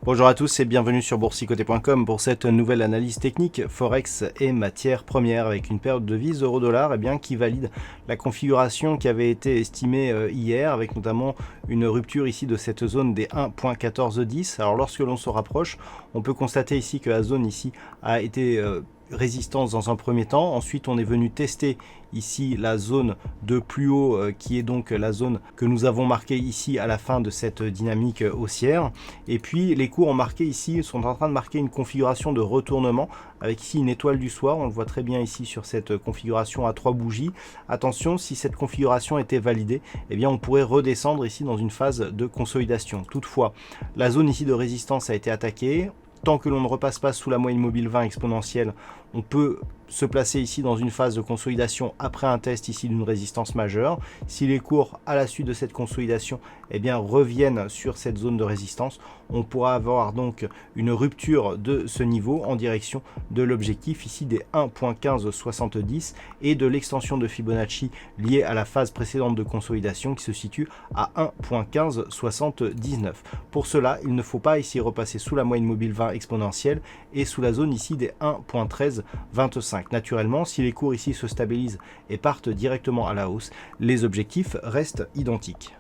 Bonjour à tous et bienvenue sur boursicoté.com pour cette nouvelle analyse technique Forex et matières premières avec une paire de devises euro-dollar qui valide la configuration qui avait été estimée hier avec notamment une rupture ici de cette zone des 1.1410. Alors lorsque l'on se rapproche, on peut constater ici que la zone ici a été résistance dans un premier temps. Ensuite on est venu tester ici la zone de plus haut qui est donc la zone que nous avons marquée ici à la fin de cette dynamique haussière, et puis les cours ont marqué ici, sont en train de marquer une configuration de retournement avec ici une étoile du soir. On le voit très bien ici sur cette configuration à 3 bougies. Attention, si cette configuration était validée, eh bien on pourrait redescendre ici dans une phase de consolidation. Toutefois, la zone ici de résistance a été attaquée. Tant que l'on ne repasse pas sous la moyenne mobile 20 exponentielle, on peut se placer ici dans une phase de consolidation après un test ici d'une résistance majeure. Si les cours à la suite de cette consolidation reviennent sur cette zone de résistance, on pourra avoir donc une rupture de ce niveau en direction de l'objectif ici des 1.1570 et de l'extension de Fibonacci liée à la phase précédente de consolidation qui se situe à 1.1579. Pour cela, il ne faut pas ici repasser sous la moyenne mobile 20 exponentielle et sous la zone ici des 1.1325. Naturellement, si les cours ici se stabilisent et partent directement à la hausse, les objectifs restent identiques.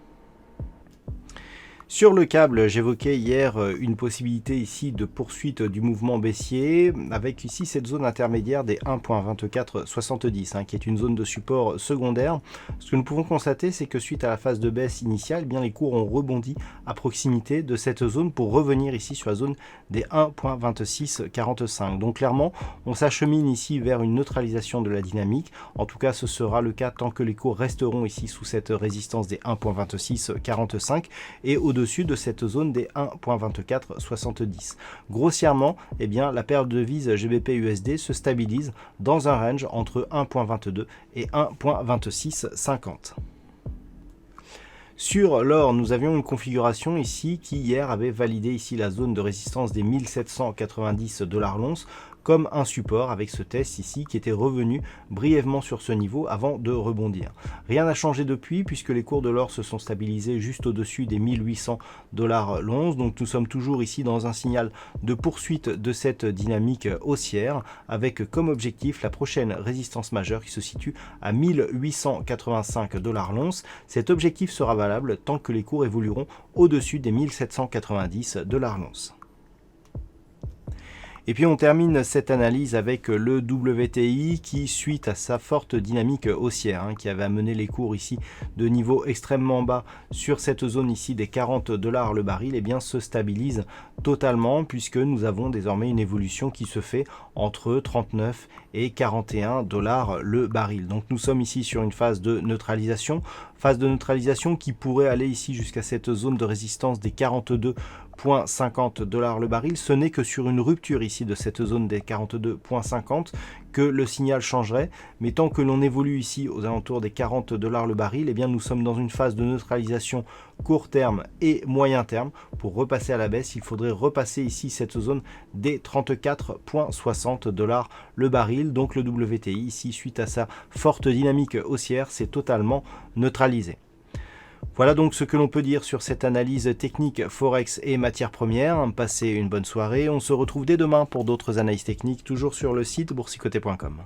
Sur le câble, j'évoquais hier une possibilité ici de poursuite du mouvement baissier avec ici cette zone intermédiaire des 1.2470 qui est une zone de support secondaire. Ce que nous pouvons constater, c'est que suite à la phase de baisse initiale, les cours ont rebondi à proximité de cette zone pour revenir ici sur la zone des 1.2645. Donc clairement, on s'achemine ici vers une neutralisation de la dynamique. En tout cas, ce sera le cas tant que les cours resteront ici sous cette résistance des 1.2645 et au-dessus de cette zone des 1.2470. Grossièrement, la paire de devises GBP-USD se stabilise dans un range entre 1.22 et 1.2650. Sur l'or, nous avions une configuration ici qui hier avait validé ici la zone de résistance des 1790 $ l'once comme un support avec ce test ici qui était revenu brièvement sur ce niveau avant de rebondir. Rien n'a changé depuis puisque les cours de l'or se sont stabilisés juste au-dessus des 1800 $ l'once. Donc nous sommes toujours ici dans un signal de poursuite de cette dynamique haussière avec comme objectif la prochaine résistance majeure qui se situe à 1885 $ l'once. Cet objectif sera valable tant que les cours évolueront au-dessus des 1790 $ l'once. Et puis on termine cette analyse avec le WTI qui, suite à sa forte dynamique haussière qui avait amené les cours ici de niveau extrêmement bas sur cette zone ici des 40 $ le baril, se stabilise totalement puisque nous avons désormais une évolution qui se fait entre 39 et 41 $ le baril. Donc nous sommes ici sur une phase de neutralisation qui pourrait aller ici jusqu'à cette zone de résistance des 42,50 $ le baril. Ce n'est que sur une rupture ici de cette zone des 42,50 que le signal changerait, mais tant que l'on évolue ici aux alentours des 40 $ le baril, nous sommes dans une phase de neutralisation court terme et moyen terme. Pour repasser à la baisse, il faudrait repasser ici cette zone des 34,60 $ le baril. Donc le WTI ici, suite à sa forte dynamique haussière, c'est totalement neutralisé. Voilà donc ce que l'on peut dire sur cette analyse technique Forex et matières premières. Passez une bonne soirée. On se retrouve dès demain pour d'autres analyses techniques, toujours sur le site boursicoté.com.